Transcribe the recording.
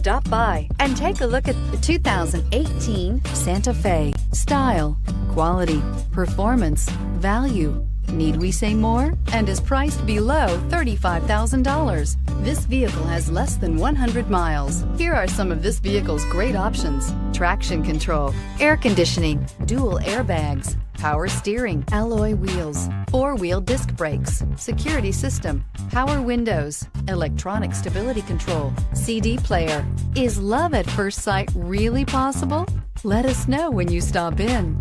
Stop by and take a look at the 2018 Santa Fe. Style, quality, performance, value. Need we say more? And is priced below $35,000. This vehicle has less than 100 miles. Here are some of this vehicle's great options: traction control, air conditioning, dual airbags, power steering, alloy wheels, four-wheel disc brakes, security system, power windows, electronic stability control, CD player. Is love at first sight really possible? Let us know when you stop in.